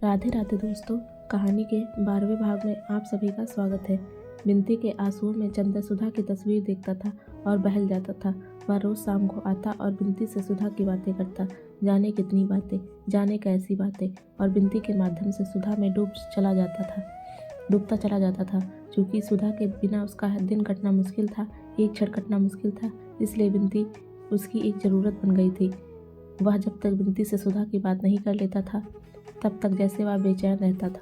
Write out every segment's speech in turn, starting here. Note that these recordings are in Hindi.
राधे राधे दोस्तों, कहानी के 12वें भाग में आप सभी का स्वागत है। बिनती के आंसुओं में चंदर सुधा की तस्वीर देखता था और बहल जाता था। वह रोज शाम को आता और बिनती से सुधा की बातें करता, जाने कितनी बातें, जाने कैसी बातें, और बिनती के माध्यम से सुधा में डूबता चला जाता था। क्योंकि सुधा के बिना उसका दिन कटना मुश्किल था, एक क्षण कटना मुश्किल था, इसलिए बिनती उसकी एक ज़रूरत बन गई थी। वह जब तक बिनती से सुधा की बात नहीं कर लेता था तब तक जैसे वह बेचैन रहता था।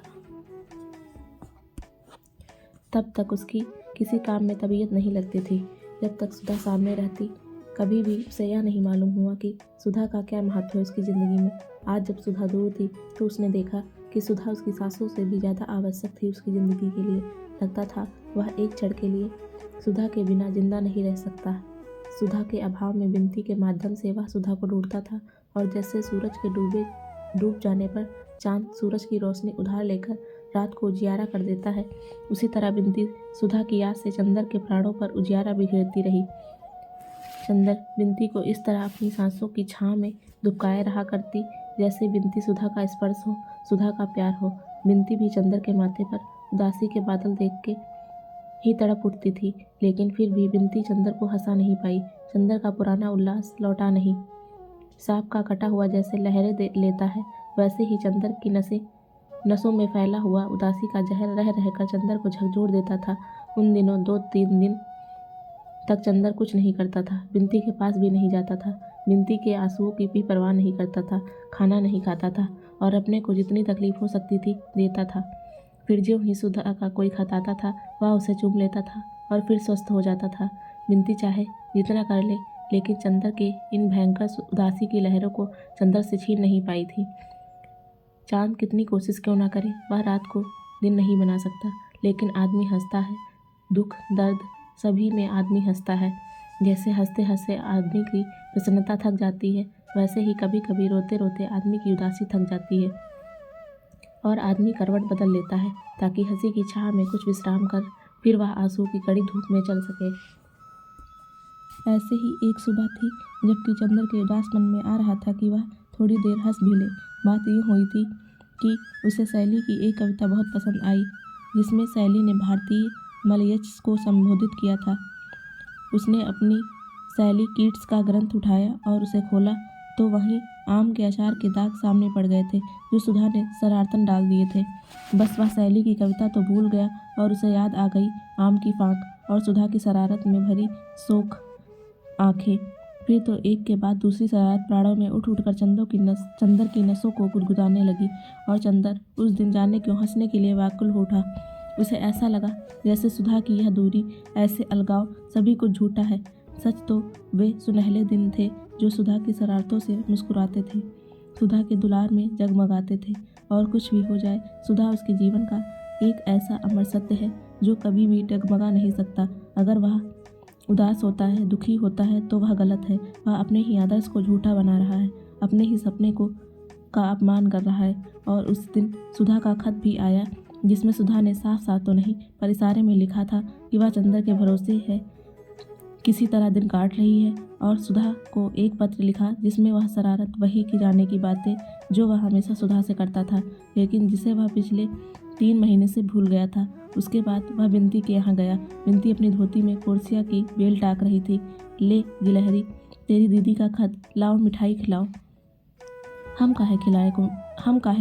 तब तक उसकी किसी काम में तबीयत नहीं लगती थी। जब तक सुधा सामने रहती, कभी भी उसे यह नहीं मालूम हुआ कि सुधा का क्या महत्व है उसकी ज़िंदगी में। आज जब सुधा दूर थी तो उसने देखा कि सुधा उसकी सांसों से भी ज़्यादा आवश्यक थी उसकी ज़िंदगी के लिए। लगता था वह एक क्षण के लिए सुधा के बिना जिंदा नहीं रह सकता। सुधा के अभाव में बिनती के माध्यम से वह सुधा को ढूंढता था, और जैसे सूरज के डूब जाने पर चांद सूरज की रोशनी उधार लेकर रात को उजियारा कर देता है, उसी तरह बिनती सुधा की याद से चंदर के प्राणों पर उजियारा बिखेरती रही। चंदर बिनती को इस तरह अपनी सांसों की छांव में दुबकाए रहा करती जैसे बिनती सुधा का स्पर्श हो, सुधा का प्यार हो। बिनती भी चंदर के माथे पर उदासी के बादल देख के ही तड़प उठती थी, लेकिन फिर भी बिनती चंदर को हंसा नहीं पाई। चंदर का पुराना उल्लास लौटा नहीं। सांप का कटा हुआ जैसे लहरें लेता है, वैसे ही चंदर की नसों में फैला हुआ उदासी का जहर रह रहकर चंदर को झकझोर देता था। उन दिनों 2-3 दिन तक चंदर कुछ नहीं करता था, बिनती के पास भी नहीं जाता था, बिनती के आंसुओं की भी परवाह नहीं करता था, खाना नहीं खाता था और अपने को जितनी तकलीफ हो सकती थी देता था। फिर ज्यों ही सुधा का कोई खत आता था वह उसे चूम लेता था और फिर स्वस्थ हो जाता था। बिनती चाहे जितना कर ले, लेकिन चंदर के इन भयंकर उदासी की लहरों को चंदर से छीन नहीं पाई थी। चांद कितनी कोशिश क्यों ना करे, वह रात को दिन नहीं बना सकता, लेकिन आदमी हंसता है। दुख दर्द सभी में आदमी हंसता है। जैसे हंसते हंसते आदमी की प्रसन्नता थक जाती है, वैसे ही कभी कभी रोते रोते आदमी की उदासी थक जाती है और आदमी करवट बदल लेता है ताकि हंसी की छाह में कुछ विश्राम कर फिर वह आंसू की कड़ी धूप में चल सके। ऐसे ही एक सुबह थी जबकि चंदर के उदास मन में आ रहा था कि वह थोड़ी देर हंस भी ले। बात ये हुई थी कि उसे शैली की एक कविता बहुत पसंद आई, जिसमें शैली ने भारतीय मलयच को संबोधित किया था। उसने अपनी शैली कीट्स का ग्रंथ उठाया और उसे खोला तो वहीं आम के अचार के दाग सामने पड़ गए थे जो सुधा ने शरारतन डाल दिए थे। बस वह शैली की कविता तो भूल गया और उसे याद आ गई आम की फांक और सुधा की शरारत में भरी शोक आंखें। फिर तो एक के बाद दूसरी शरारत प्राणों में उठ उठकर चंदर की नसों को गुदगुदाने लगी और चंदर उस दिन जाने क्यों हंसने के लिए व्याकुल हो उठा। उसे ऐसा लगा जैसे सुधा की यह दूरी, ऐसे अलगाव सभी कुछ झूठा है। सच तो वे सुनहले दिन थे जो सुधा की शरारतों से मुस्कुराते थे, सुधा के दुलार में जगमगाते थे, और कुछ भी हो जाए सुधा उसके जीवन का एक ऐसा अमर सत्य है जो कभी भी डगमगा नहीं सकता। अगर वह उदास होता है, दुखी होता है तो वह गलत है। वह अपने ही आदर्श को झूठा बना रहा है, अपने ही सपने का अपमान कर रहा है। और उस दिन सुधा का खत भी आया जिसमें सुधा ने साफ साफ तो नहीं पर इशारे में लिखा था कि वह चंदर के भरोसे है, किसी तरह दिन काट रही है। और सुधा को एक पत्र लिखा जिसमें वह शरारत वही की जाने की बातें जो वह हमेशा सुधा से करता था, लेकिन जिसे वह पिछले 3 महीने से भूल गया था। उसके बाद वह बिनती के यहाँ गया। बिनती अपनी धोती में कोर्सिया की बेल टाक रही थी। ले गिलहरी, तेरी दीदी का खत, लाओ मिठाई खिलाओ। हम काहे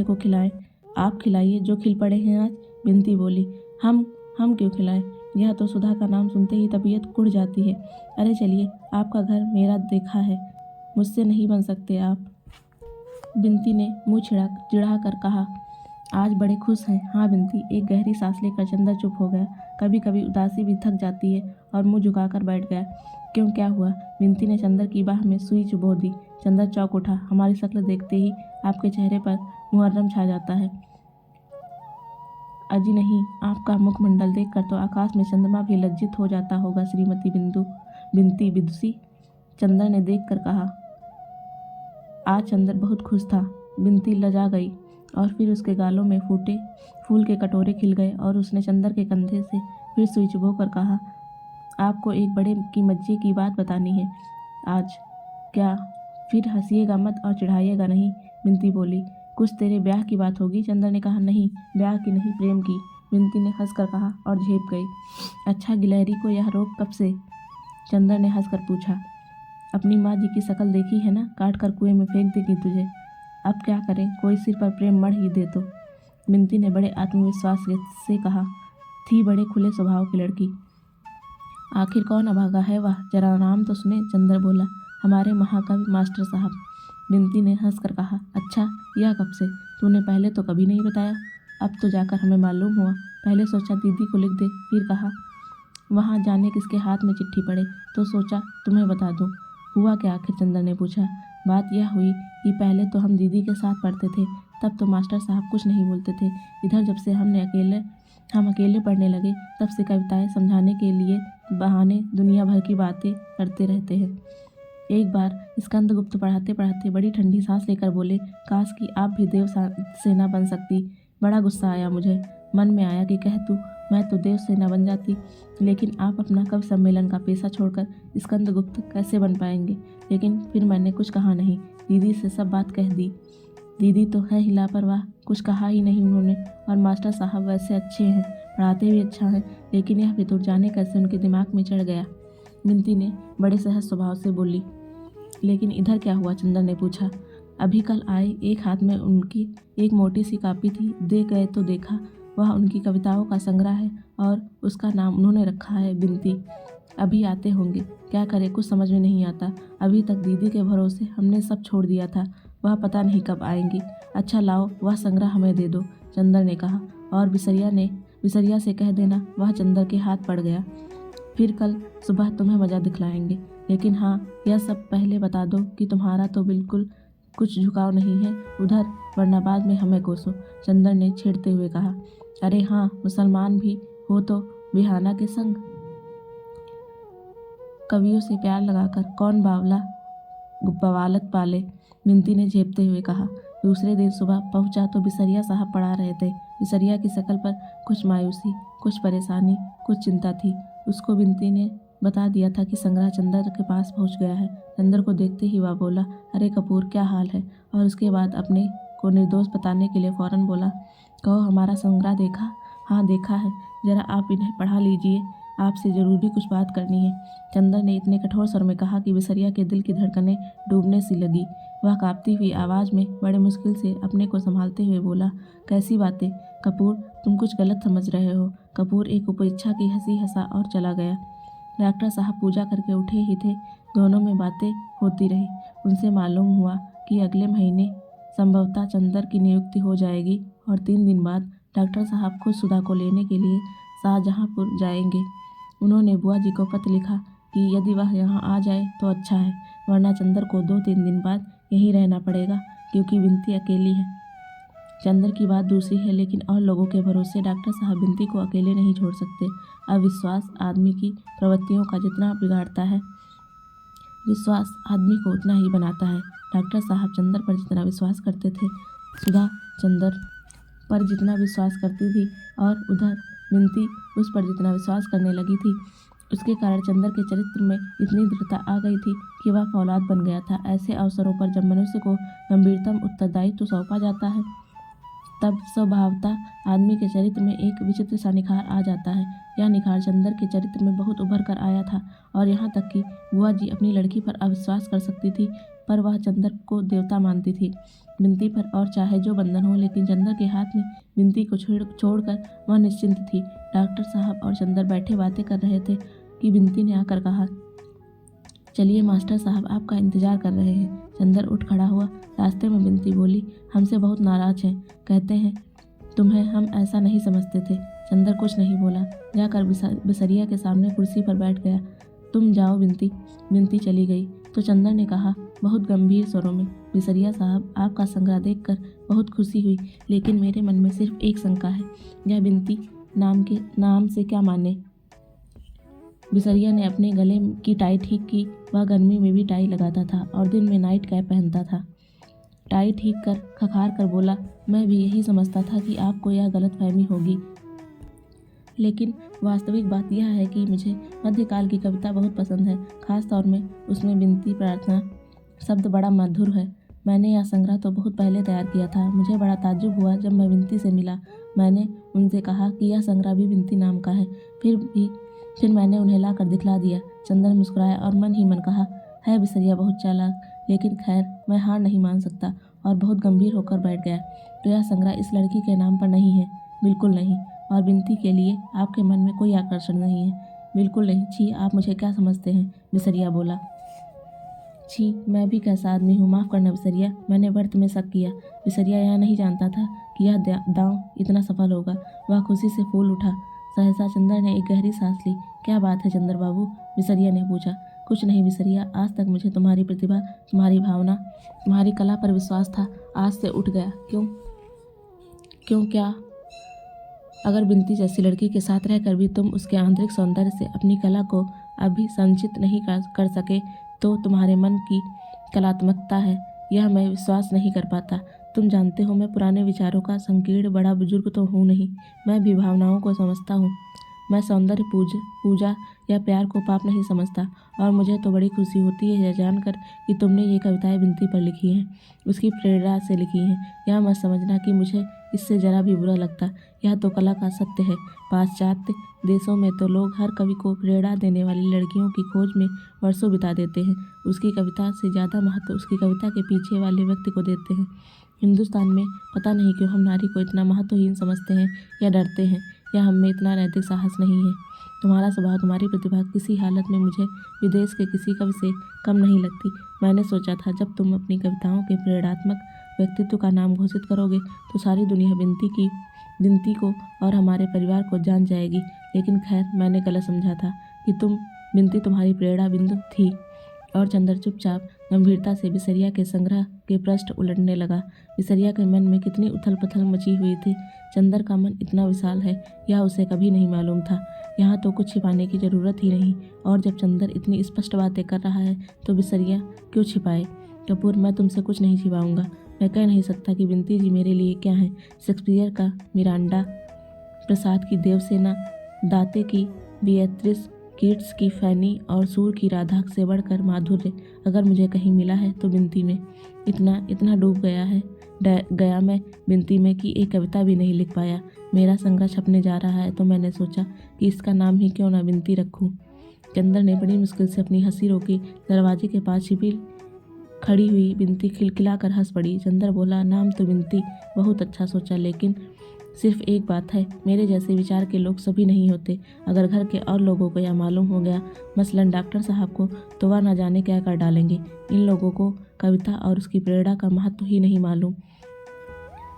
को खिलाएं, आप खिलाइए जो खिल पड़े हैं आज। बिनती बोली, हम क्यों खिलाएं, यह तो सुधा का नाम सुनते ही तबीयत कुढ़ जाती है। अरे चलिए, आपका घर मेरा देखा है, मुझसे नहीं बन सकते आप। बिनती ने मुँह चिढ़ा कर कहा, आज बड़े खुश हैं। हाँ बिनती, एक गहरी सांस लेकर चंदर चुप हो गया। कभी कभी उदासी भी थक जाती है, और मुँह झुकाकर बैठ गया। क्यों, क्या हुआ? बिनती ने चंदर की बाह में सुई चुभो दी। चंदर चौंक उठा। हमारी शक्ल देखते ही आपके चेहरे पर मुहर्रम छा जाता है। अजी नहीं, आपका मुखमंडल देखकर तो आकाश में चंद्रमा भी लज्जित हो जाता होगा श्रीमती बिनती विदुषी, चंदर ने देख कर कहा। आज चंदर बहुत खुश था। बिनती लजा गई और फिर उसके गालों में फूटे फूल के कटोरे खिल गए और उसने चंदर के कंधे से फिर सुई चुभोकर कहा, आपको एक बड़े की मज्जे की बात बतानी है आज। क्या? फिर हंसिएगा मत और चिढ़ाइएगा नहीं। बिनती बोली, कुछ तेरे ब्याह की बात होगी? चंदर ने कहा, नहीं, ब्याह की नहीं, प्रेम की। बिंती ने हंसकर कहा और झेप गई। अच्छा, गिलहरी को यह रोग कब से? चंदर ने हंसकर पूछा। अपनी माँ जी की शक्ल देखी है ना, काट कर कुएं में फेंक देगी तुझे। अब क्या करें, कोई सिर पर प्रेम मढ़ ही दे तो। बिंती ने बड़े आत्मविश्वास से कहा। थी बड़े खुले स्वभाव की लड़की। आखिर कौन अभागा है वह, जरा नाम तो सुने। चंदर बोला, हमारे महाकवि मास्टर साहब। बिंती ने हंसकर कहा, अच्छा, यह कब से? तूने पहले तो कभी नहीं बताया। अब तो जाकर हमें मालूम हुआ। पहले सोचा दीदी को लिख दे, फिर कहा वहाँ जाने किसके हाथ में चिट्ठी पड़े, तो सोचा तुम्हें बता दूँ। हुआ क्या आखिर? चंदर ने पूछा। बात यह हुई कि पहले तो हम दीदी के साथ पढ़ते थे, तब तो मास्टर साहब कुछ नहीं बोलते थे। इधर जब से हम अकेले पढ़ने लगे, तब से कविताएं समझाने के लिए बहाने दुनिया भर की बातें करते रहते हैं। एक बार स्कंदगुप्त पढ़ाते पढ़ाते बड़ी ठंडी सांस लेकर बोले, काश कि आप भी देव सेना बन सकती। बड़ा गुस्सा आया मुझे। मन में आया कि कह दूं मैं तो देव सेना बन जाती, लेकिन आप अपना कवि सम्मेलन का पेशा छोड़कर स्कंदगुप्त कैसे बन पाएंगे। लेकिन फिर मैंने कुछ कहा नहीं, दीदी से सब बात कह दी। दीदी तो है ही लापरवाह, कुछ कहा ही नहीं उन्होंने। और मास्टर साहब वैसे अच्छे हैं, पढ़ाते भी अच्छा हैं, लेकिन यह फितूर जाने कैसे उनके दिमाग में चढ़ गया। बिंती ने बड़े सहज स्वभाव से बोली। लेकिन इधर क्या हुआ? चंदर ने पूछा। अभी कल आए, एक हाथ में उनकी एक मोटी सी कॉपी थी, दे गए तो देखा वह उनकी कविताओं का संग्रह है और उसका नाम उन्होंने रखा है बिंती। अभी आते होंगे, क्या करें कुछ समझ में नहीं आता। अभी तक दीदी के भरोसे हमने सब छोड़ दिया था, वह पता नहीं कब आएंगी। अच्छा लाओ, वह संग्रह हमें दे दो, चंदर ने कहा। और बिसरिया से कह देना वह चंदर के हाथ पड़ गया। फिर कल सुबह तुम्हें मज़ा दिखलाएंगे। लेकिन हाँ, यह सब पहले बता दो कि तुम्हारा तो बिल्कुल कुछ झुकाव नहीं है उधर, वरना बाद में हमें कोसो। चंदर ने छेड़ते हुए कहा। अरे हाँ, मुसलमान भी हो तो बिहाना के संग कवियों से प्यार लगाकर कौन बवालत पाले। बिंती ने झेपते हुए कहा। दूसरे दिन सुबह पहुंचा तो बिसरिया साहब पढ़ा रहे थे। बिसरिया की शक्ल पर कुछ मायूसी, कुछ परेशानी, कुछ चिंता थी। उसको बिंती ने बता दिया था कि संग्रह चंदर के पास पहुंच गया है। चंदर को देखते ही वह बोला, अरे कपूर, क्या हाल है? और उसके बाद अपने को निर्दोष बताने के लिए फौरन बोला, कहो हमारा संग्रह देखा? हाँ देखा है, जरा आप इन्हें पढ़ा लीजिए, आपसे जरूरी कुछ बात करनी है। चंदर ने इतने कठोर स्वर में कहा कि बिसरिया के दिल की धड़कनें डूबने सी लगी। वह कांपती हुई आवाज़ में बड़े मुश्किल से अपने को संभालते हुए बोला, कैसी बातें कपूर, तुम कुछ गलत समझ रहे हो। कपूर एक उपेक्षा की हंसी हंसा और चला गया। डॉक्टर साहब पूजा करके उठे ही थे, दोनों में बातें होती रही। उनसे मालूम हुआ कि अगले महीने संभवतः चंदर की नियुक्ति हो जाएगी और 3 दिन बाद डॉक्टर साहब खुद सुधा को लेने के लिए शाहजहांपुर जाएंगे। उन्होंने बुआ जी को पत्र लिखा कि यदि वह यहाँ आ जाए तो अच्छा है, वरना चंदर को 2-3 दिन बाद यहीं रहना पड़ेगा, क्योंकि बिंती अकेली है। चंदर की बात दूसरी है, लेकिन और लोगों के भरोसे डॉक्टर साहब बिंती को अकेले नहीं छोड़ सकते। अविश्वास आदमी की प्रवृत्तियों का जितना बिगाड़ता है, विश्वास आदमी को उतना ही बनाता है। डॉक्टर साहब चंदर पर जितना विश्वास करते थे, सुधा चंदर पर जितना विश्वास करती थी, और उधर बिंती उस पर जितना विश्वास करने लगी थी, उसके कारण चंदर के चरित्र में इतनी दृढ़ता आ गई थी कि वह फौलाद बन गया था। ऐसे अवसरों पर जब मनुष्य को गंभीरतम उत्तरदायित्व सौंपा जाता है, तब स्वभावतः आदमी के चरित्र में एक विचित्र सा निखार आ जाता है। यह निखार चंदर के चरित्र में बहुत उभर कर आया था, और यहाँ तक कि बुआ जी अपनी लड़की पर अविश्वास कर सकती थी, पर वह चंदर को देवता मानती थी। बिंती पर और चाहे जो बंधन हो, लेकिन चंदर के हाथ में बिंती को छोड़कर वह निश्चिंत थी। डॉक्टर साहब और चंदर बैठे बातें कर रहे थे कि बिंती ने आकर कहा, चलिए मास्टर साहब आपका इंतजार कर रहे हैं। चंदर उठ खड़ा हुआ। रास्ते में बिंती बोली, हमसे बहुत नाराज हैं, कहते हैं तुम्हें हम ऐसा नहीं समझते थे। चंदर कुछ नहीं बोला, जाकर बिसरिया के सामने कुर्सी पर बैठ गया। तुम जाओ बिंती। बिंती चली गई तो चंदर ने कहा बहुत गंभीर स्वरों में, बिसरिया साहब आपका संग्रह देखकर बहुत खुशी हुई, लेकिन मेरे मन में सिर्फ एक शंका है, यह बिंती नाम से क्या माने। बिसरिया ने अपने गले की टाई ठीक की। वह गर्मी में भी टाई लगाता था और दिन में नाइट कैप पहनता था। टाई ठीक कर खखार कर बोला, मैं भी यही समझता था कि आपको यह गलतफहमी होगी, लेकिन वास्तविक बात यह है कि मुझे मध्यकाल की कविता बहुत पसंद है। खास तौर में उसमें बिनती प्रार्थना शब्द बड़ा मधुर है। मैंने यह संग्रह तो बहुत पहले तैयार किया था। मुझे बड़ा ताज्जुब हुआ जब मैं विनती से मिला। मैंने उनसे कहा कि यह संग्रह भी विनती नाम का है। फिर मैंने उन्हें ला कर दिखला दिया। चंदन मुस्कुराया और मन ही मन कहा, है बिसरिया बहुत चालाक, लेकिन खैर मैं हार नहीं मान सकता, और बहुत गंभीर होकर बैठ गया। तो यह संग्रह इस लड़की के नाम पर नहीं है? बिल्कुल नहीं। और विनती के लिए आपके मन में कोई आकर्षण नहीं है? बिल्कुल नहीं। छी, आप मुझे क्या समझते हैं? बिसरिया बोला। छी, मैं भी कैसा आदमी हूँ, माफ़ करना बिसरिया, मैंने व्रत में शक किया। बिसरिया यह नहीं जानता था कि यह दांव इतना सफल होगा। वह खुशी से फूल उठा। सहसा चंद्र ने एक गहरी सांस ली। क्या बात है चंद्र बाबू? बिसरिया ने पूछा। कुछ नहीं बिसरिया, आज तक मुझे तुम्हारी प्रतिभा, तुम्हारी भावना, तुम्हारी कला पर विश्वास था, आज से उठ गया। क्यों क्या? अगर बिनती जैसी लड़की के साथ रहकर भी तुम उसके आंतरिक सौंदर्य से अपनी कला को अभी संचित नहीं कर सके तो तुम्हारे मन की कलात्मकता है, यह मैं विश्वास नहीं कर पाता। तुम जानते हो मैं पुराने विचारों का संकीर्ण बड़ा बुजुर्ग तो हूँ नहीं, मैं भी भावनाओं को समझता हूँ। मैं सौंदर्य पूजा या प्यार को पाप नहीं समझता, और मुझे तो बड़ी खुशी होती है यह जानकर कि तुमने ये कविताएं बिनती पर लिखी हैं, उसकी प्रेरणा से लिखी हैं। यह मत समझना कि मुझे इससे जरा भी बुरा लगता, यह तो कला का सत्य है। पाश्चात्य देशों में तो लोग हर कवि को प्रेरणा देने वाली लड़कियों की खोज में वर्षों बिता देते हैं। उसकी कविता से ज़्यादा महत्व उसकी कविता के पीछे वाले व्यक्ति को देते हैं। हिंदुस्तान में पता नहीं क्यों हम नारी को इतना महत्वहीन समझते हैं या डरते हैं, या हम में इतना नैतिक साहस नहीं है। तुम्हारा स्वभाव, तुम्हारी प्रतिभा किसी हालत में मुझे विदेश के किसी कवि से कम नहीं लगती। मैंने सोचा था जब तुम अपनी कविताओं के प्रेरणात्मक व्यक्तित्व का नाम घोषित करोगे तो सारी दुनिया बिनती को और हमारे परिवार को जान जाएगी, लेकिन खैर मैंने गलत समझा था कि बिनती तुम्हारी प्रेरणा बिंदु थी। और चंद्र चुपचाप गंभीरता से बिसरिया के संग्रह के पृष्ठ उलटने लगा। बिसरिया के मन में कितनी उथल पुथल मची हुई थी। चंद्र का मन इतना विशाल है यह उसे कभी नहीं मालूम था। यहाँ तो कुछ छिपाने की जरूरत ही नहीं, और जब चंद्र इतनी स्पष्ट बातें कर रहा है तो बिसरिया क्यों छिपाए? कपूर, मैं तुमसे कुछ नहीं छिपाऊंगा। मैं कह नहीं सकता कि बिनती जी मेरे लिए क्या है। शेक्सपियर का मिरांडा, प्रसाद की देवसेना, दाते की बिएत्रिस, कीट्स की फैनी और सूर की राधा से बढ़कर माधुर्य अगर मुझे कहीं मिला है तो बिनती में। इतना डूब गया मैं बिनती में कि एक कविता भी नहीं लिख पाया। मेरा संग्रह छपने जा रहा है तो मैंने सोचा कि इसका नाम ही क्यों ना बिनती रखूं। चंद्र ने बड़ी मुश्किल से अपनी हंसी रोकी। दरवाजे के पास छिपी खड़ी हुई बिनती खिलखिलाकर हंस पड़ी। चंद्र बोला, नाम तो बिनती बहुत अच्छा सोचा, लेकिन सिर्फ एक बात है, मेरे जैसे विचार के लोग सभी नहीं होते। अगर घर के और लोगों को यह मालूम हो गया, मसलन डॉक्टर साहब को, तो वह न जाने क्या कर डालेंगे। इन लोगों को कविता और उसकी प्रेरणा का महत्व ही नहीं मालूम।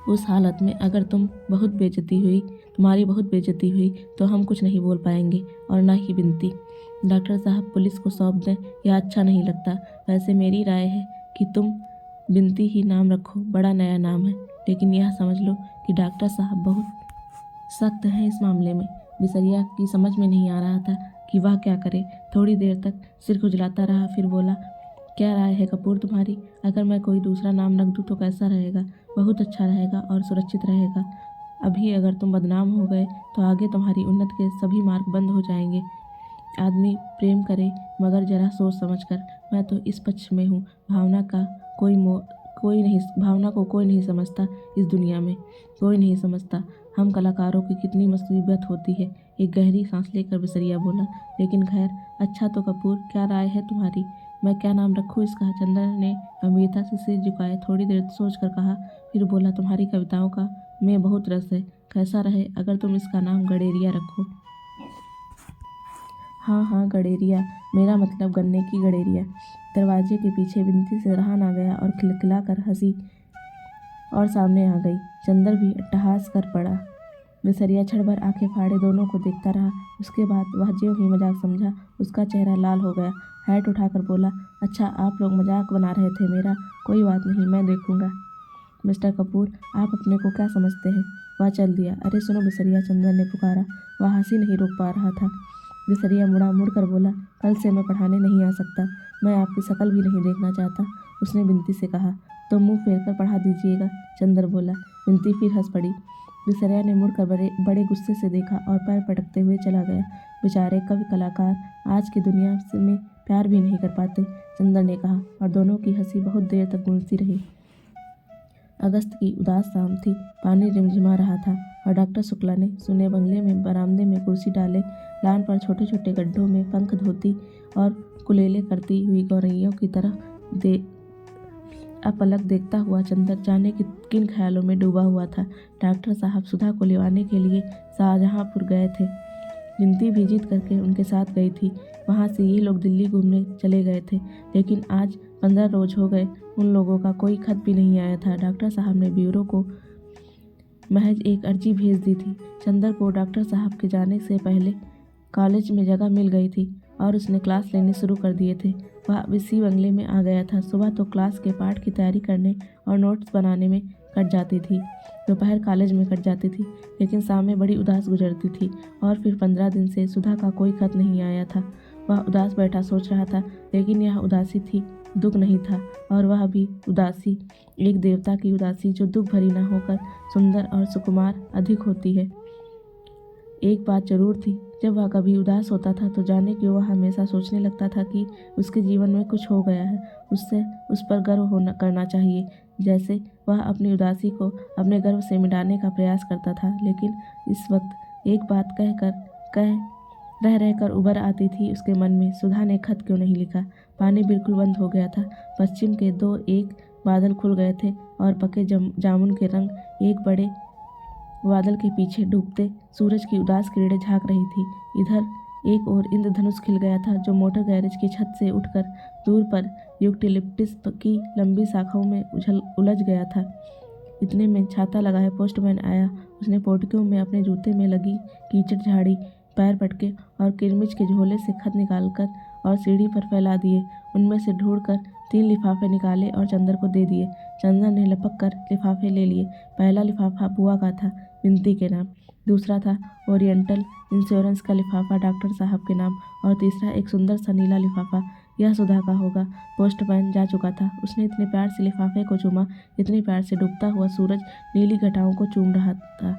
उस हालत में अगर तुम्हारी बहुत बेइज्जती हुई तो हम कुछ नहीं बोल पाएंगे, और न ही बिनती। डॉक्टर साहब पुलिस को सौंप दें, यह अच्छा नहीं लगता। वैसे मेरी राय है कि तुम बिनती ही नाम रखो, बड़ा नया नाम है। लेकिन यह समझ लो कि डॉक्टर साहब बहुत सख्त हैं इस मामले में। बिसरिया की समझ में नहीं आ रहा था कि वह क्या करे। थोड़ी देर तक सिर खुजलाता रहा, फिर बोला, क्या राय है कपूर तुम्हारी? अगर मैं कोई दूसरा नाम रख दूं तो कैसा रहेगा? बहुत अच्छा रहेगा और सुरक्षित रहेगा। अभी अगर तुम बदनाम हो गए तो आगे तुम्हारी उन्नति के सभी मार्ग बंद हो जाएंगे। आदमी प्रेम करे मगर जरा सोच समझ कर। मैं तो इस पक्ष में हूँ। भावना को कोई नहीं समझता इस दुनिया में, कोई नहीं समझता। हम कलाकारों की कितनी मुसीबत होती है। एक गहरी सांस लेकर बिसरिया बोला, लेकिन खैर अच्छा तो कपूर, क्या राय है तुम्हारी? मैं क्या नाम रखूँ इसका? चंद्र ने गंभीरता से सिर झुकाए थोड़ी देर सोच कर कहा, फिर बोला, तुम्हारी कविताओं का में बहुत रस है। कैसा रहे अगर तुम इसका नाम गडेरिया रखो? हाँ, गडेरिया, मेरा मतलब गन्ने की गडेरिया। दरवाजे के पीछे बिनती से रहा ना गया और खिलखिलाकर हंसी और सामने आ गई। चंद्र भी अट्टहास कर पड़ा। बिसरिया क्षण भर आंखें फाड़े दोनों को देखता रहा। उसके बाद वह ज्यों ही मजाक समझा, उसका चेहरा लाल हो गया। हैट उठाकर बोला, अच्छा आप लोग मजाक बना रहे थे मेरा? कोई बात नहीं, मैं देखूंगा। मिस्टर कपूर, आप अपने को क्या समझते हैं? वह चल दिया। अरे सुनो बिसरिया, चंद्र ने पुकारा। वह हंसी नहीं रोक पा रहा था। बिसरिया मुड़ कर बोला, कल से मैं पढ़ाने नहीं आ सकता। मैं आपकी शक्ल भी नहीं देखना चाहता। उसने बिनती से कहा। तो मुंह फेर कर पढ़ा दीजिएगा, चंद्र बोला। बिनती फिर हंस पड़ी। बिसरिया ने मुड़कर बड़े गुस्से से देखा और पैर पटकते हुए चला गया। बेचारे कवि कलाकार आज की दुनिया में प्यार भी नहीं कर पाते, चंदर ने कहा, और दोनों की हंसी बहुत देर तक गूंजती रही। अगस्त की उदास शाम थी। पानी रिमझिमा रहा था और डॉक्टर शुक्ला ने सुने बंगले में बरामदे में कुर्सी डाले लान पर छोटे छोटे गड्ढों में पंख धोती और कुलेले करती हुई गौरैयों की तरह अपलक देखता हुआ चंदर जाने किन ख्यालों में डूबा हुआ था। डॉक्टर साहब सुधा को लिवाने के लिए शाहजहांपुर गए थे। जिंती भी जिद करके उनके साथ गई थी। वहाँ से ये लोग दिल्ली घूमने चले गए थे, लेकिन आज 15 रोज हो गए उन लोगों का कोई खत भी नहीं आया था। डॉक्टर साहब ने ब्यूरो को महज एक अर्जी भेज दी थी। चंदर को डॉक्टर साहब के जाने से पहले कॉलेज में जगह मिल गई थी और उसने क्लास लेने शुरू कर दिए थे। वह अब इसी बंगले में आ गया था। सुबह तो क्लास के पाठ की तैयारी करने और नोट्स बनाने में कट जाती थी, दोपहर कॉलेज में कट जाती थी, लेकिन शाम में बड़ी उदास गुजरती थी। और फिर 15 दिन से सुधा का कोई खत नहीं आया था। वह उदास बैठा सोच रहा था, लेकिन यह उदासी थी, दुख नहीं था। और वह भी उदासी एक देवता की उदासी जो दुख भरी न होकर सुंदर और सुकुमार अधिक होती है। एक बात जरूर थी, जब वह कभी उदास होता था तो जाने क्यों वह हमेशा सोचने लगता था कि उसके जीवन में कुछ हो गया है, उससे उस पर गर्व करना चाहिए, जैसे वह अपनी उदासी को अपने गर्व से मिटाने का प्रयास करता था। लेकिन इस वक्त एक बात रह रहकर उबर आती थी उसके मन में, सुधा ने खत क्यों नहीं लिखा। पानी बिल्कुल बंद हो गया था। पश्चिम के 2-1 बादल खुल गए थे और पके जामुन के रंग एक बड़े बादल के पीछे डूबते सूरज की उदास किरणें झांक रही थी। इधर एक और इंद्रधनुष खिल गया था जो मोटर गैरेज की छत से उठकर दूर पर यूकलिप्टिस की लंबी शाखाओं में उलझ गया था। इतने में छाता लगाए पोस्टमैन आया। उसने पोटकियों में अपने जूते में लगी कीचड़ झाड़ी, पैर पटके और किरमिच के झोले से खत निकालकर और सीढ़ी पर फैला दिए। उनमें से ढूंढकर 3 लिफाफे निकाले और चंदर को दे दिए। चंदर ने लपक कर लिफाफे ले लिए। पहला लिफाफा बुआ का था, विनती के नाम। दूसरा था ओरिएंटल इंश्योरेंस का लिफाफा, डॉक्टर साहब के नाम। और तीसरा एक सुंदर सा नीला लिफाफा, यह सुधा का होगा। पोस्टमैन जा चुका था। उसने इतने प्यार से लिफाफे को चूमा, इतने प्यार से डूबता हुआ सूरज नीली घटाओं को चूम रहा था।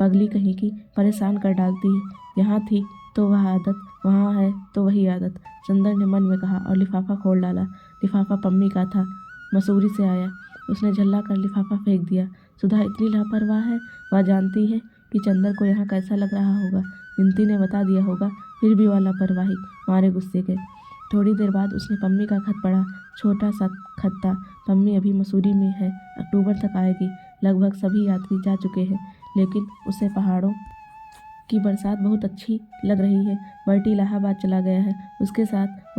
पगली कहीं की, परेशान कर डालती है। यहाँ थी तो वह आदत, वहाँ है तो वही आदत, चंदर ने मन में कहा और लिफाफा खोल डाला। लिफाफा पम्मी का था, मसूरी से आया। उसने झल्ला कर लिफाफा फेंक दिया। सुधा इतनी लापरवाह है, वह जानती है कि चंदर को यहाँ कैसा लग रहा होगा। विनती ने बता दिया होगा, फिर भी वह लापरवाही मारे गुस्से के। थोड़ी देर बाद उसने पम्मी का खत पढ़ा। छोटा सा खत था। पम्मी अभी मसूरी में है, अक्टूबर तक आएगी। लगभग सभी यात्री जा चुके हैं, लेकिन उसे पहाड़ों की बरसात बहुत अच्छी लग रही है। बर्टी इलाहाबाद चला गया है, उसके साथ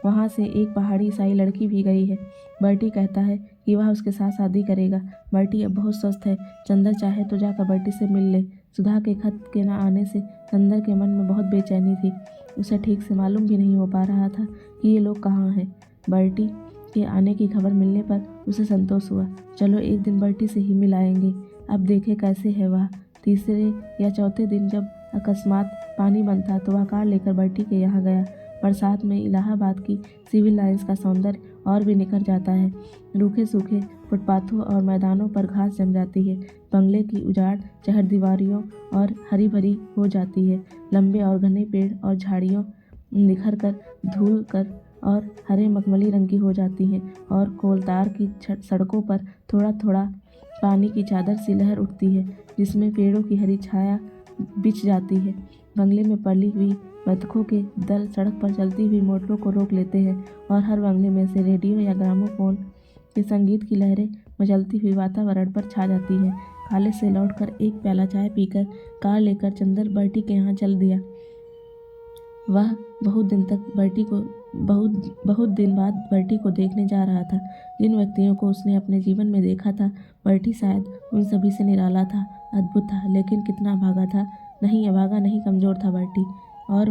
वहाँ से एक पहाड़ी ईसाई लड़की भी गई है। बर्टी कहता है कि वह उसके साथ शादी करेगा। बर्टी अब बहुत स्वस्थ है। चंदर चाहे तो जाकर बर्टी से मिल ले। सुधा के खत के न आने से चंदर के मन में बहुत बेचैनी थी। उसे ठीक से मालूम भी नहीं हो पा रहा था कि ये लोग कहाँ हैं। बर्टी के आने की खबर मिलने पर उसे संतोष हुआ। चलो एक दिन बर्टी से ही मिल आएंगे, अब देखे कैसे है वह। तीसरे या चौथे दिन जब अकस्मात पानी बंद था तो वह कार लेकर बर्टी के यहाँ गया। बरसात में इलाहाबाद की सिविल लाइंस का सौंदर्य और भी निखर जाता है। रूखे सूखे फुटपाथों और मैदानों पर घास जम जाती है। बंगले की उजाड़ चहरदीवारियों और हरी भरी हो जाती है। लंबे और घने पेड़ और झाड़ियों निखर कर धूल कर और हरे मखमली रंग की हो जाती हैं और कोलतार की सड़कों पर थोड़ा थोड़ा पानी की चादर सी लहर उठती है, जिसमें पेड़ों की हरी छाया बिछ जाती है। बंगले में पली हुई बतखों के दल सड़क पर चलती हुई मोटरों को रोक लेते हैं और हर बंगले में से रेडियो या ग्रामोफोन के संगीत की लहरें मचलती हुई वातावरण पर छा जाती हैं। कॉलेज से लौटकर एक प्याला चाय पीकर कार लेकर चंदर बर्टी के यहाँ चल दिया। वह बहुत दिन बाद बर्टी को देखने जा रहा था। जिन व्यक्तियों को उसने अपने जीवन में देखा था, बर्टी शायद उन सभी से निराला था, अद्भुत था। लेकिन कितना अभागा था। नहीं अभागा नहीं, कमज़ोर था बर्टी। और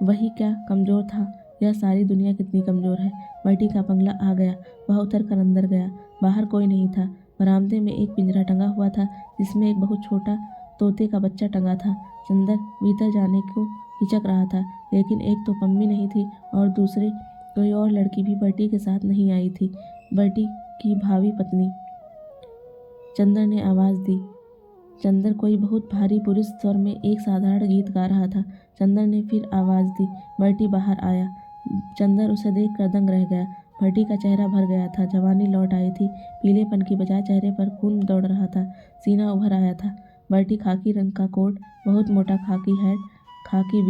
वही क्या कमज़ोर था, यह सारी दुनिया कितनी कमज़ोर है। बर्टी का बंगला आ गया। वह उतर कर अंदर गया। बाहर कोई नहीं था। बरामदे में एक पिंजरा टंगा हुआ था, जिसमें एक बहुत छोटा तोते का बच्चा टंगा था। चंदर भीतर जाने को हिचक रहा था, लेकिन एक तो पम्मी नहीं थी और दूसरे कोई और लड़की भी बर्टी के साथ नहीं आई थी, बर्टी की भावी पत्नी। चंदर ने आवाज़ दी। चंदर कोई बहुत भारी पुरुष स्वर में एक साधारण गीत गा रहा था। चंदर ने फिर आवाज़ दी। बर्टी बाहर आया। चंदर उसे देखकर दंग रह गया। भट्टी का चेहरा भर गया था, जवानी लौट आई थी। पीलेपन की बजाय चेहरे पर खून दौड़ रहा था, सीना उभर आया था। भट्टी खाकी रंग का कोट, बहुत मोटा खाकी हैट, खाकी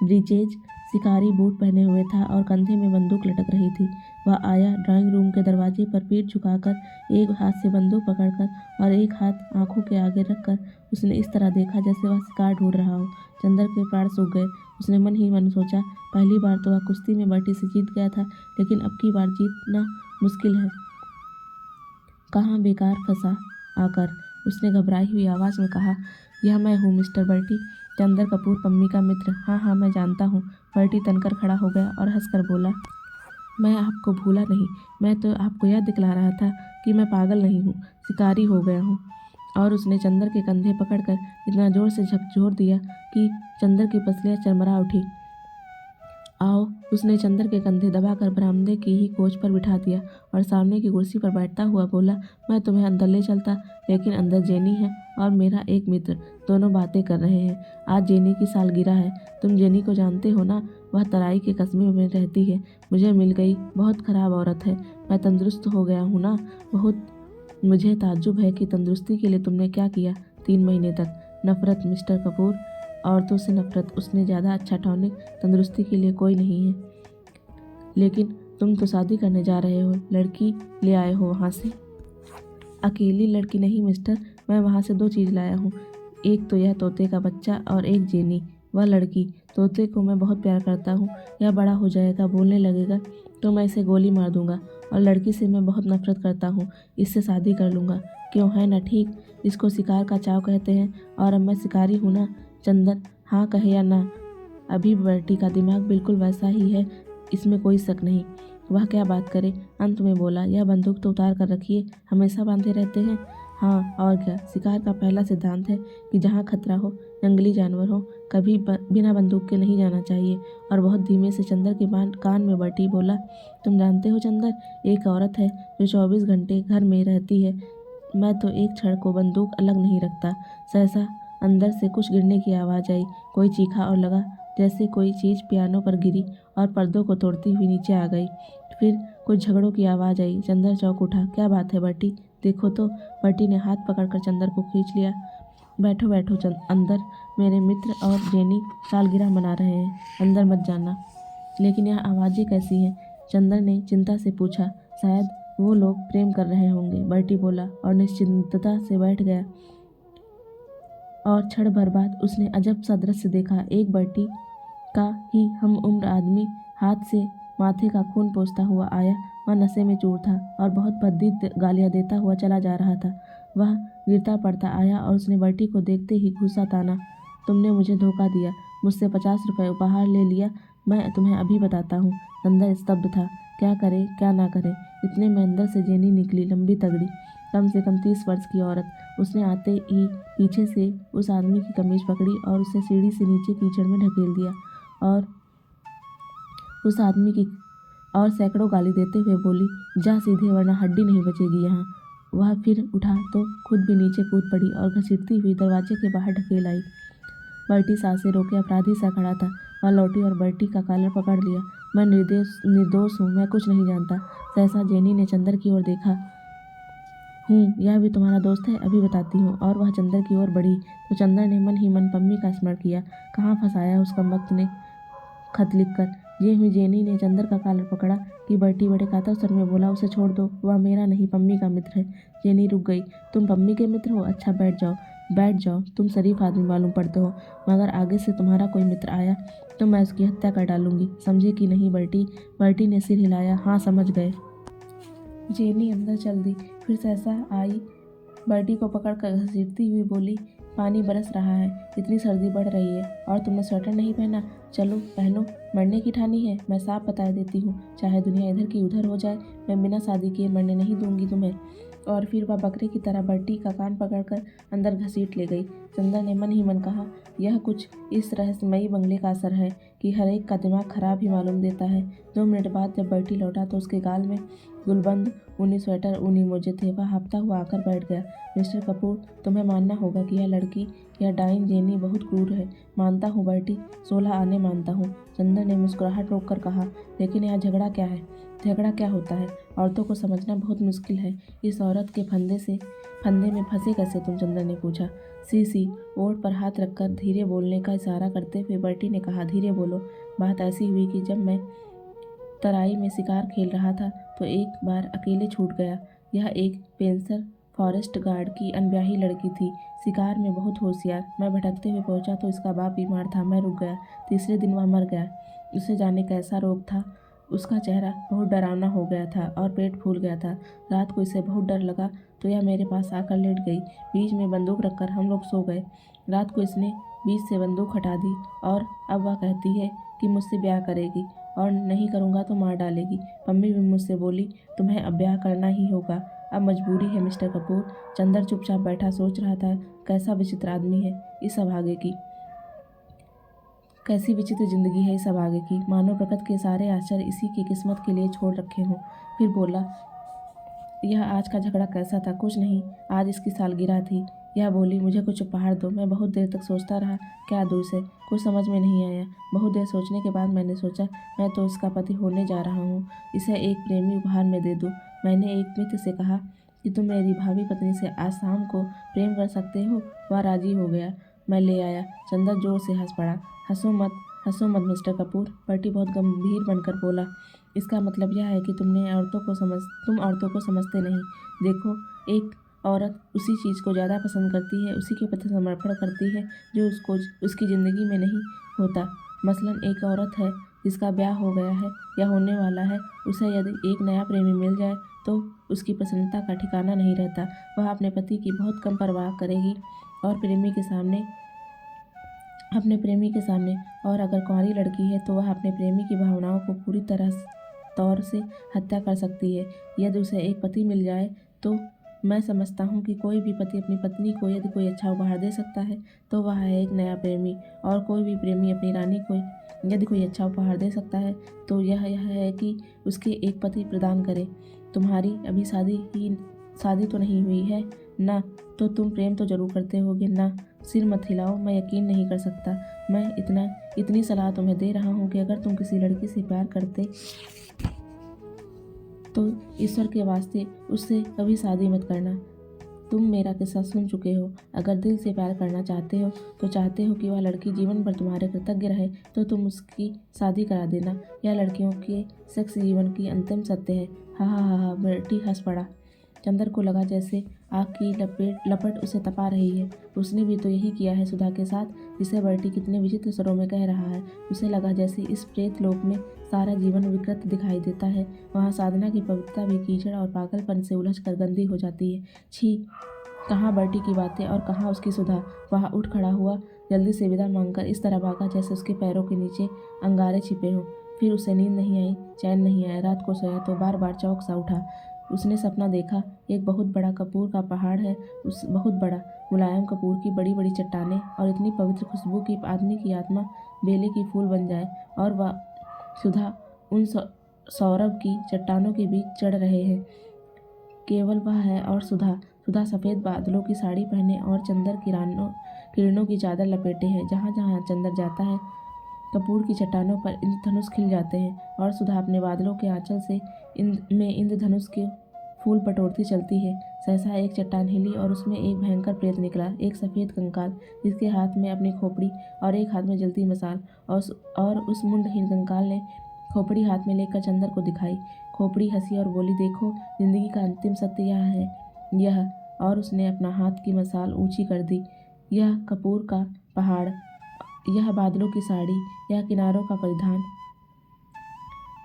ब्रीचेज, शिकारी बूट पहने हुए था और कंधे में बंदूक लटक रही थी। वह आया। ड्राइंग रूम के दरवाजे पर पीठ झुकाकर, एक हाथ से बंदूक पकड़कर और एक हाथ आंखों के आगे रखकर उसने इस तरह देखा जैसे वह शिकार ढूंढ रहा हो। चंदर के प्राण सूख गए। उसने मन ही मन सोचा, पहली बार तो वह कुश्ती में भट्टी से जीत गया था, लेकिन अब की बार जीतना मुश्किल है। कहाँ बेकार फंसा आकर। उसने घबराई हुई आवाज़ में कहा, यह मैं हूँ मिस्टर भट्टी, चंदर कपूर, पम्मी का मित्र। हाँ हाँ, मैं जानता हूँ। भट्टी तनकर खड़ा हो गया और हंसकर बोला, मैं आपको भूला नहीं। मैं तो आपको यह दिखला रहा था कि मैं पागल नहीं हूँ, शिकारी हो गया हूँ। और उसने चंदर के कंधे पकड़कर इतना जोर से झकझोर दिया कि चंदर की पसलियाँ चरमरा उठी। आओ। उसने चंदर के कंधे दबाकर बरामदे की ही कोच पर बिठा दिया और सामने की कुर्सी पर बैठता हुआ बोला, मैं तुम्हें अंदर ले चलता, लेकिन अंदर जेनी है और मेरा एक मित्र, दोनों बातें कर रहे हैं। आज जेनी की सालगिरह है। तुम जेनी को जानते हो ना? वह तराई के कस्बे में रहती है, मुझे मिल गई। बहुत खराब औरत है। मैं तंदुरुस्त हो गया हूँ ना बहुत। मुझे ताज्जुब है कि तंदुरुस्ती के लिए तुमने क्या किया 3 महीने तक। नफरत मिस्टर कपूर, औरतों से नफरत। उसने ज़्यादा अच्छा टॉनिक तंदुरुस्ती के लिए कोई नहीं है। लेकिन तुम तो शादी करने जा रहे हो, लड़की ले आए हो वहाँ से। अकेली लड़की नहीं मिस्टर, मैं वहाँ से 2 चीज़ लाया हूँ। एक तो यह तोते का बच्चा और एक जेनी। वह लड़की, तोते को मैं बहुत प्यार करता हूँ। यह बड़ा हो जाएगा, बोलने लगेगा तो मैं इसे गोली मार दूंगा। और लड़की से मैं बहुत नफरत करता हूँ, इससे शादी कर लूँगा। क्यों, है ना ठीक? इसको शिकार का चाव कहते हैं और अब मैं शिकारी हूँ ना। चंदर हाँ कहे या ना, अभी भट्टी का दिमाग बिल्कुल वैसा ही है, इसमें कोई शक नहीं। वह क्या बात करे, अंत में बोला, यह बंदूक तो उतार कर रखिए, हमेशा बांधे रहते हैं। हाँ और क्या, शिकार का पहला सिद्धांत है कि जहाँ खतरा हो, जंगली जानवर हो, कभी बिना बंदूक के नहीं जाना चाहिए। और बहुत धीमे से चंदर के कान में भट्टी बोला, तुम जानते हो चंदर, एक औरत है जो 24 घंटे घर में रहती है। मैं तो एक क्षण को बंदूक अलग नहीं रखता। सहसा अंदर से कुछ गिरने की आवाज़ आई। कोई चीखा और लगा जैसे कोई चीज़ पियानो पर गिरी और पर्दों को तोड़ती हुई नीचे आ गई। फिर कुछ झगड़ों की आवाज़ आई। चंदर चौंक उठा। क्या बात है भट्टी, देखो तो। भट्टी ने हाथ पकड़कर चंदर को खींच लिया। बैठो बैठो अंदर, मेरे मित्र और जेनी सालगिरह मना रहे हैं, अंदर मत जाना। लेकिन यह आवाज़ें कैसी हैं? चंदर ने चिंता से पूछा। शायद वो लोग प्रेम कर रहे होंगे, भट्टी बोला और निश्चिंतता से बैठ गया। और क्षण भर बाद उसने अजब सा दृश्य देखा। एक भट्टी का ही हम उम्र आदमी हाथ से माथे का खून पोंछता हुआ आया। वह नशे में चूर था और बहुत भद्दी गालियाँ देता हुआ चला जा रहा था। वह गिरता पड़ता आया और उसने भट्टी को देखते ही घूंसा ताना, तुमने मुझे धोखा दिया, मुझसे 50 रुपये उपहार ले लिया, मैं तुम्हें अभी बताता हूँ। अंदर स्तब्ध था, क्या करे क्या ना करे। इतने में अंदर से जेनी निकली, लंबी तगड़ी, कम से कम 30 वर्ष की औरत। उसने आते ही पीछे से उस आदमी की कमीज पकड़ी और उसे सीढ़ी से नीचे कीचड़ में ढकेल दिया और उस आदमी की और सैकड़ों गाली देते हुए बोली, जा सीधे वरना हड्डी नहीं बचेगी यहाँ। वह फिर उठा तो खुद भी नीचे कूद पड़ी और घसीटती हुई दरवाजे के बाहर ढकेल आई। भट्टी सांसें रोके अपराधी सा खड़ा था। वह लौटी और भट्टी का कॉलर पकड़ लिया। मैं निर्दोष हूँ, मैं कुछ नहीं जानता। सहसा जेनी ने चंदर की ओर देखा। यह भी तुम्हारा दोस्त है, अभी बताती हूँ। और वह चंदर की ओर बढ़ी तो चंदर ने मन ही मन पम्मी का स्मरण किया। कहाँ फंसाया उस कमबख्त ने खत लिखकर। ये हुई जेनी ने चंदर का कॉलर पकड़ा कि भट्टी बड़े कातर स्वर में बोला, उसे छोड़ दो, वह मेरा नहीं पम्मी का मित्र है। जेनी रुक गई। तुम पम्मी के मित्र हो? अच्छा बैठ जाओ बैठ जाओ, तुम शरीफ आदमी मालूम पड़ते हो, मगर आगे से तुम्हारा कोई मित्र आया तो मैं उसकी हत्या कर डालूंगी, समझे कि नहीं भट्टी? भट्टी ने सिर हिलाया। हाँ समझ गए। जेनी अंदर चल दी। फिर सहसा आई, भट्टी को पकड़कर घसीटती हुई बोली, पानी बरस रहा है, इतनी सर्दी बढ़ रही है और तुमने स्वेटर नहीं पहना। चलो पहनो, मरने की ठानी है? मैं साफ बता देती हूँ, चाहे दुनिया इधर की उधर हो जाए, मैं बिना शादी किए मरने नहीं दूंगी तुम्हें। और फिर वह बकरे की तरह भट्टी का कान पकड़कर अंदर घसीट ले गई। चंदर ने मन ही मन कहा, यह कुछ इस रहस्यमयी बंगले का असर है कि हर एक का दिमाग खराब ही मालूम देता है। 2 मिनट बाद जब भट्टी लौटा तो उसके गाल में गुलबंद ऊनी स्वेटर, ऊनी मोजे थे। वह हाँफता हुआ आकर बैठ गया। मिस्टर कपूर, तुम्हें मानना होगा कि यह लड़की, यह डाइन जेनी बहुत क्रूर है। मानता हूँ बर्टी, 16 आने मानता हूँ। चंदर ने मुस्कुराहट रोक कर कहा, लेकिन यहाँ झगड़ा क्या है? झगड़ा क्या होता है? औरतों को समझना बहुत मुश्किल है। इस औरत के फंदे में फंसे कैसे तुम? चंदर ने पूछा। सी ओठ पर हाथ रखकर धीरे बोलने का इशारा करते हुए बर्टी ने कहा, धीरे बोलो। बात ऐसी हुई कि जब मैं तराई में शिकार खेल रहा था तो एक बार अकेले छूट गया। यह एक पेंसर फॉरेस्ट गार्ड की अनब्याही लड़की थी, शिकार में बहुत होशियार। मैं भटकते हुए पहुंचा तो इसका बाप बीमार था। मैं रुक गया। तीसरे दिन वह मर गया। उसे जाने कैसा रोग था। उसका चेहरा बहुत डरावना हो गया था और पेट फूल गया था। रात को इसे बहुत डर लगा तो यह मेरे पास आकर लेट गई। बीच में बंदूक रखकर हम लोग सो गए। रात को इसने बीच से बंदूक हटा दी और अब वह कहती है कि मुझसे ब्याह करेगी और नहीं करूँगा तो मार डालेगी। मम्मी भी मुझसे बोली, तुम्हें अब ब्याह करना ही होगा। अब मजबूरी है मिस्टर कपूर। चंदर चुपचाप बैठा सोच रहा था, कैसा विचित्र आदमी है इस अभागे की, कैसी विचित्र जिंदगी है इस अभागे की। मानो प्रकृति के सारे आश्चर्य इसी की किस्मत के लिए छोड़ रखे हों। फिर बोला, यह आज का झगड़ा कैसा था? कुछ नहीं, आज इसकी सालगिरह थी। यह बोली, मुझे कुछ उपहार दो। मैं बहुत देर तक सोचता रहा, क्या दूँ इसे? कुछ समझ में नहीं आया। बहुत देर सोचने के बाद मैंने सोचा, मैं तो इसका पति होने जा रहा हूँ, इसे एक प्रेमी उपहार में दे दूँ। मैंने एक मित्र से कहा कि तुम मेरी भावी पत्नी से आज शाम को प्रेम कर सकते हो। वह राजी हो गया। मैं ले आया। चंदर जोर से हंस पड़ा। हंसो मत मिस्टर कपूर, बर्टी बहुत गंभीर बनकर बोला। इसका मतलब यह है कि तुम औरतों को समझते नहीं। देखो, एक औरत उसी चीज़ को ज़्यादा पसंद करती है, उसी के प्रति समर्पण करती है जो उसकी ज़िंदगी में नहीं होता। मसलन एक औरत है जिसका ब्याह हो गया है या होने वाला है, उसे यदि एक नया प्रेमी मिल जाए तो उसकी प्रसन्नता का ठिकाना नहीं रहता। वह अपने पति की बहुत कम परवाह करेगी और अपने प्रेमी के सामने, और अगर कुंवारी लड़की है तो वह अपने प्रेमी की भावनाओं को पूरी तौर से हत्या कर सकती है। यदि उसे एक पति मिल जाए तो मैं समझता हूँ कि कोई भी पति अपनी पत्नी को यदि कोई अच्छा उपहार दे सकता है तो वह है एक नया प्रेमी, और कोई भी प्रेमी अपनी रानी को यदि कोई अच्छा उपहार दे सकता है तो यह है कि उसके एक पति प्रदान करे। तुम्हारी अभी शादी तो नहीं हुई है ना, तो तुम प्रेम तो जरूर करते होगे ना? सिर मत हिलाओ, मैं यकीन नहीं कर सकता। मैं इतनी सलाह तुम्हें दे रहा हूँ कि अगर तुम किसी लड़की से प्यार करते तो ईश्वर के वास्ते उससे कभी शादी मत करना। तुम मेरा किस्सा सुन चुके हो। अगर दिल से प्यार करना चाहते हो तो चाहते हो कि वह लड़की जीवन भर तुम्हारे कृतज्ञ रहे तो तुम उसकी शादी करा देना। यह लड़कियों के सेक्स जीवन की अंतिम सत्य है। हा हा हा हा, बर्टी हंस पड़ा। चंदर को लगा जैसे आग की लपट उसे तपा रही है। उसने भी तो यही किया है सुधा के साथ, जिसे बर्टी कितने विचित्र स्वरों में कह रहा है। उसे लगा जैसे इस प्रेत लोक में सारा जीवन विकृत दिखाई देता है। वहाँ साधना की पवित्रता भी कीचड़ और पागलपन से उलझकर गंदी हो जाती है। छी, कहाँ बर्टी की बातें और कहाँ उसकी सुधा। वह उठ खड़ा हुआ, जल्दी से विदा मांगकर इस तरह भागा जैसे उसके पैरों के नीचे अंगारे छिपे हों। फिर उसे नींद नहीं आई, चैन नहीं आया। रात को सोया तो बार बार चौंक सा उठा। उसने सपना देखा, एक बहुत बड़ा कपूर का पहाड़ है। उस बहुत बड़ा मुलायम कपूर की बड़ी बड़ी चट्टानें और इतनी पवित्र खुशबू की आदमी की आत्मा बेले की फूल बन जाए, और वह सुधा उन सौरभ की चट्टानों के बीच चढ़ रहे हैं। केवल वह है और सुधा सफ़ेद बादलों की साड़ी पहने और चंदर किरणों की चादर लपेटे है। जहाँ जहाँ चंदर जाता है कपूर की चट्टानों पर इंद्रधनुष खिल जाते हैं, और सुधा अपने बादलों के आंचल से इंद्रधनुष के फूल पटोरती चलती है। सहसा एक चट्टान हिली और उसमें एक भयंकर प्रेत निकला, एक सफ़ेद कंकाल, जिसके हाथ में अपनी खोपड़ी और एक हाथ में जलती मसाल। और उस मुंडहीन कंकाल ने खोपड़ी हाथ में लेकर चंदर को दिखाई। खोपड़ी हंसी और बोली, देखो, जिंदगी का अंतिम सत्य यह है। और उसने अपना हाथ की मसाल ऊंची कर दी। यह कपूर का पहाड़, यह बादलों की साड़ी, यह किनारों का परिधान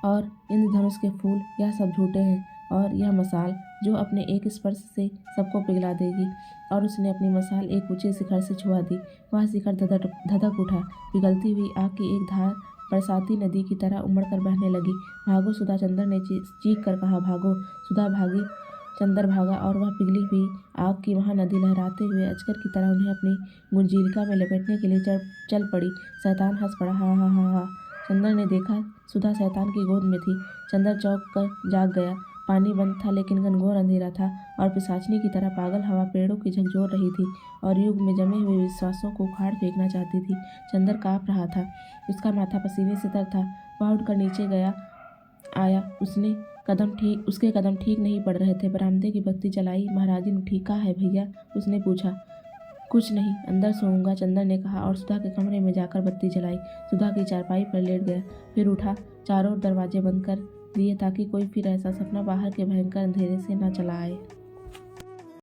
और इंद्रधनुष के फूल, यह सब झूठे हैं। और यह मसाल जो अपने एक स्पर्श से सबको पिघला देगी। और उसने अपनी मसाल एक ऊंचे शिखर से छुआ दी। वह शिखर धधक उठा। पिघलती हुई आग की एक धार बरसाती नदी की तरह उमड़कर बहने लगी। भागो सुधा, चंदर ने चीख कर कहा। भागो। सुधा भागी, चंदर भागा, और वह पिघली हुई आग की महानदी लहराते हुए अजगर की तरह उन्हें अपनी गुंजीलिका में लपेटने के लिए चल पड़ी। शैतान हंस पड़ा। हा हा हा हा। चंदर ने देखा सुधा शैतान की गोद में थी। चंदर चौंक कर जाग गया। पानी बंद था लेकिन घनघोर अंधेरा था और पिशाचनी की तरह पागल हवा पेड़ों की झकझोर रही थी और युग में जमे हुए विश्वासों को उखाड़ फेंकना चाहती थी। चंदर काँप रहा था, उसका माथा पसीने से तर था। वह उठकर नीचे आया। उसके कदम ठीक नहीं पड़ रहे थे। बरामदे की बत्ती जलाई। महाराजी उठी। "का है भैया?" उसने पूछा। "कुछ नहीं, अंदर सोऊंगा," चंदर ने कहा और सुधा के कमरे में जाकर बत्ती जलाई। सुधा की चारपाई पर लेट गया, फिर उठा। चारों ओर दरवाजे बंद कर दिए ताकि कोई फिर ऐसा सपना बाहर के भयंकर अंधेरे से न चला आए।